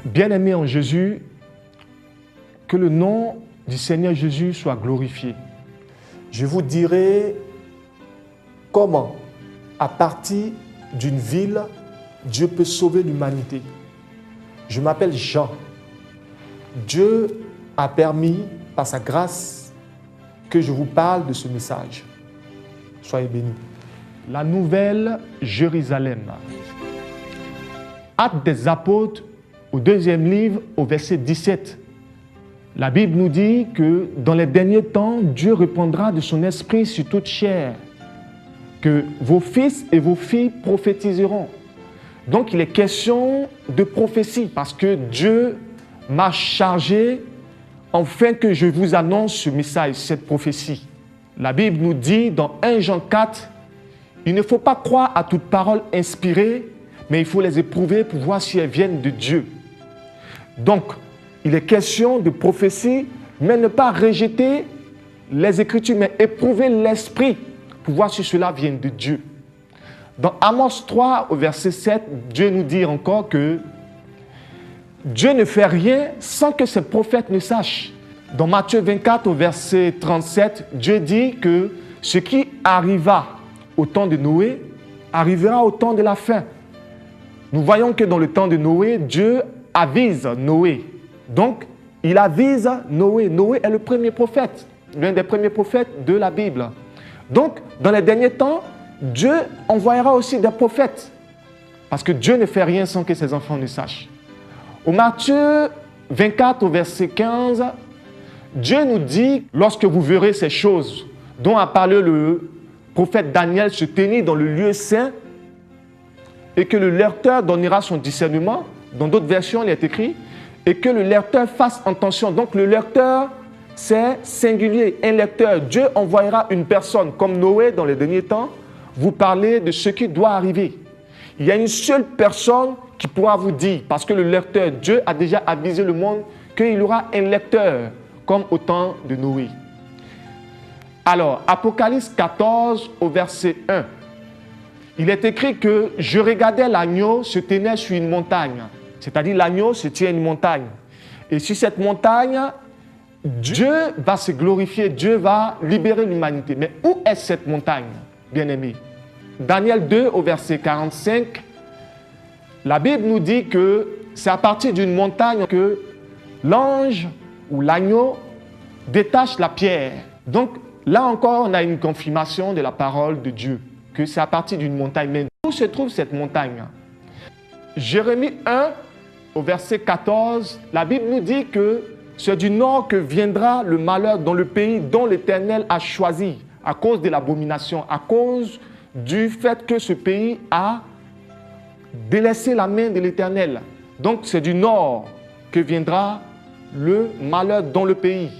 Bien-aimés en Jésus, que le nom du Seigneur Jésus soit glorifié. Je vous dirai comment, à partir d'une ville, Dieu peut sauver l'humanité. Je m'appelle Jean. Dieu a permis, par sa grâce, que je vous parle de ce message. Soyez bénis. La nouvelle Jérusalem. Actes des apôtres, au 2e livre, au verset 17. La Bible nous dit que dans les derniers temps, Dieu répandra de son esprit sur toute chair, que vos fils et vos filles prophétiseront. Donc il est question de prophétie parce que Dieu m'a chargé afin que je vous annonce ce message, cette prophétie. La Bible nous dit dans 1 Jean 4, il ne faut pas croire à toute parole inspirée, mais il faut les éprouver pour voir si elles viennent de Dieu. Donc, il est question de prophétie, mais ne pas rejeter les Écritures, mais éprouver l'esprit pour voir si cela vient de Dieu. Dans Amos 3, au verset 7, Dieu nous dit encore que Dieu ne fait rien sans que ses prophètes ne sachent. Dans Matthieu 24, au verset 37, Dieu dit que ce qui arriva au temps de Noé arrivera au temps de la fin. Nous voyons que dans le temps de Noé, Dieu avise Noé. Donc, il avise Noé. Noé est le premier prophète, l'un des premiers prophètes de la Bible. Donc, dans les derniers temps, Dieu envoyera aussi des prophètes. Parce que Dieu ne fait rien sans que ses enfants ne sachent. Au Matthieu 24, au verset 15, Dieu nous dit, lorsque vous verrez ces choses dont a parlé le prophète Daniel se tenir dans le lieu saint, et que le lecteur donnera son discernement, dans d'autres versions il est écrit, et que le lecteur fasse attention. Donc le lecteur, c'est singulier, un lecteur. Dieu envoyera une personne, comme Noé dans les derniers temps, vous parler de ce qui doit arriver. Il y a une seule personne qui pourra vous dire, parce que le lecteur, Dieu a déjà avisé le monde qu'il y aura un lecteur, comme au temps de Noé. Alors, Apocalypse 14, au verset 1, il est écrit que je regardais l'agneau se tenir sur une montagne. C'est-à-dire l'agneau se tient à une montagne. Et sur cette montagne, Dieu va se glorifier, Dieu va libérer l'humanité. Mais où est cette montagne, bien-aimés? Daniel 2, au verset 45, la Bible nous dit que c'est à partir d'une montagne que l'ange ou l'agneau détache la pierre. Donc là encore, on a une confirmation de la parole de Dieu, que c'est à partir d'une montagne. Mais où se trouve cette montagne? Jérémie 1, au verset 14, la Bible nous dit que c'est du nord que viendra le malheur dans le pays dont l'Éternel a choisi, à cause de l'abomination, à cause du fait que ce pays a délaissé la main de l'Éternel. Donc c'est du nord que viendra le malheur dans le pays.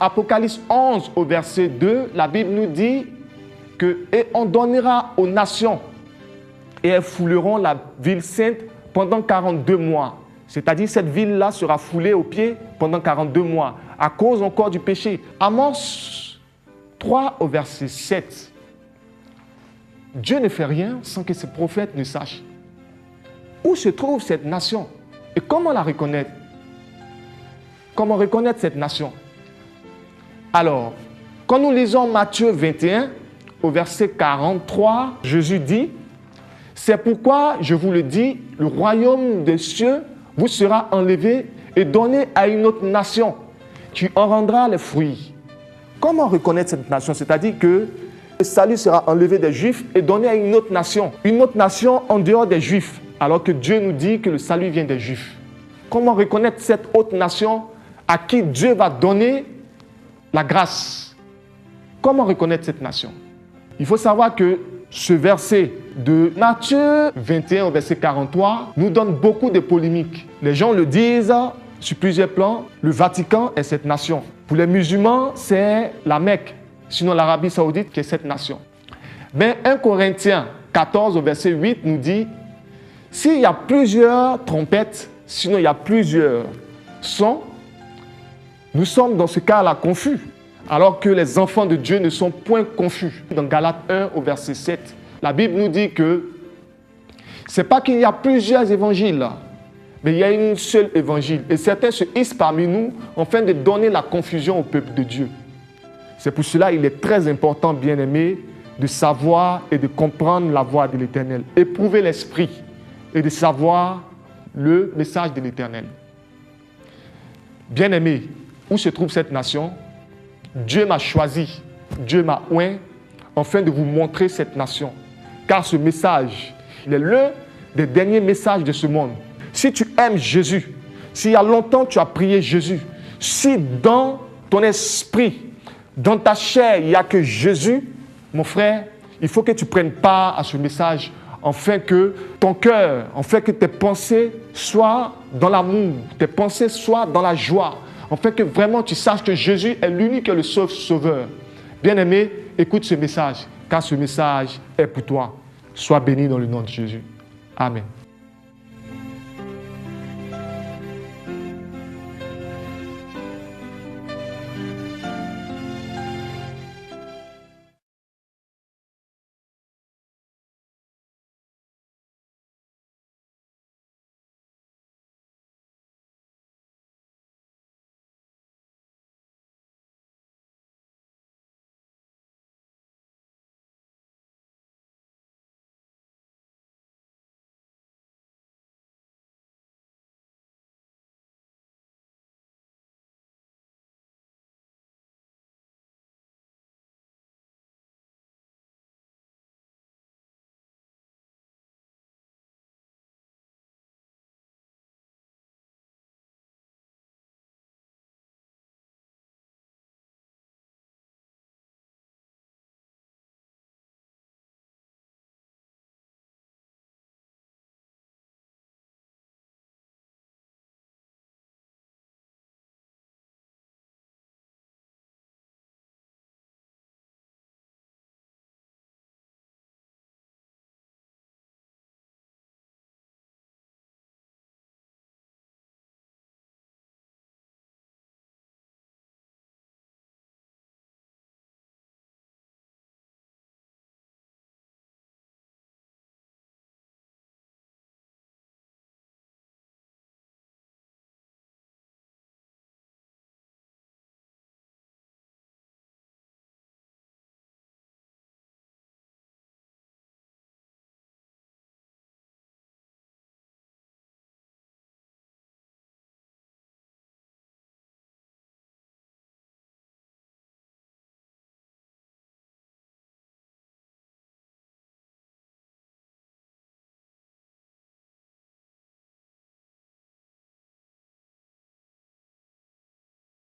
Apocalypse 11 au verset 2, la Bible nous dit que « Et on donnera aux nations, et elles fouleront la ville sainte pendant 42 mois. » C'est-à-dire cette ville-là sera foulée aux pieds pendant 42 mois, à cause encore du péché. Amos 3 au verset 7. Dieu ne fait rien sans que ses prophètes ne sachent. Où se trouve cette nation? Et comment la reconnaître? Comment reconnaître cette nation? Alors, quand nous lisons Matthieu 21, au verset 43, Jésus dit, « C'est pourquoi, je vous le dis, le royaume des cieux vous sera enlevé et donné à une autre nation qui en rendra les fruits. » Comment reconnaître cette nation? C'est-à-dire que le salut sera enlevé des Juifs et donné à une autre nation en dehors des Juifs, alors que Dieu nous dit que le salut vient des Juifs. Comment reconnaître cette autre nation à qui Dieu va donner la grâce? Comment reconnaître cette nation? Il faut savoir que ce verset de Matthieu 21 au verset 43 nous donne beaucoup de polémiques. Les gens le disent sur plusieurs plans, le Vatican est cette nation. Pour les musulmans, c'est la Mecque, sinon l'Arabie Saoudite qui est cette nation. Mais 1 Corinthiens 14 au verset 8 nous dit, s'il y a plusieurs trompettes, sinon il y a plusieurs sons, nous sommes dans ce cas-là confus, alors que les enfants de Dieu ne sont point confus. Dans Galates 1 au verset 7, la Bible nous dit que Ce n'est pas qu'il y a plusieurs évangiles, mais il y a une seule évangile. Et certains se hissent parmi nous afin de donner la confusion au peuple de Dieu. C'est pour cela qu'il est très important, bien-aimés, de savoir et de comprendre la voix de l'Éternel, éprouver l'esprit et de savoir le message de l'Éternel. Bien-aimés, où se trouve cette nation? Dieu m'a choisi, Dieu m'a oint afin de vous montrer cette nation. Car ce message, il est l'un des derniers messages de ce monde. Si tu aimes Jésus, s'il y a longtemps tu as prié Jésus, si dans ton esprit, dans ta chair, il n'y a que Jésus, mon frère, il faut que tu prennes part à ce message afin que ton cœur, afin que tes pensées soient dans l'amour, tes pensées soient dans la joie, afin que vraiment tu saches que Jésus est l'unique et le seul sauveur. Bien-aimé, écoute ce message, car ce message est pour toi. Sois béni dans le nom de Jésus. Amen.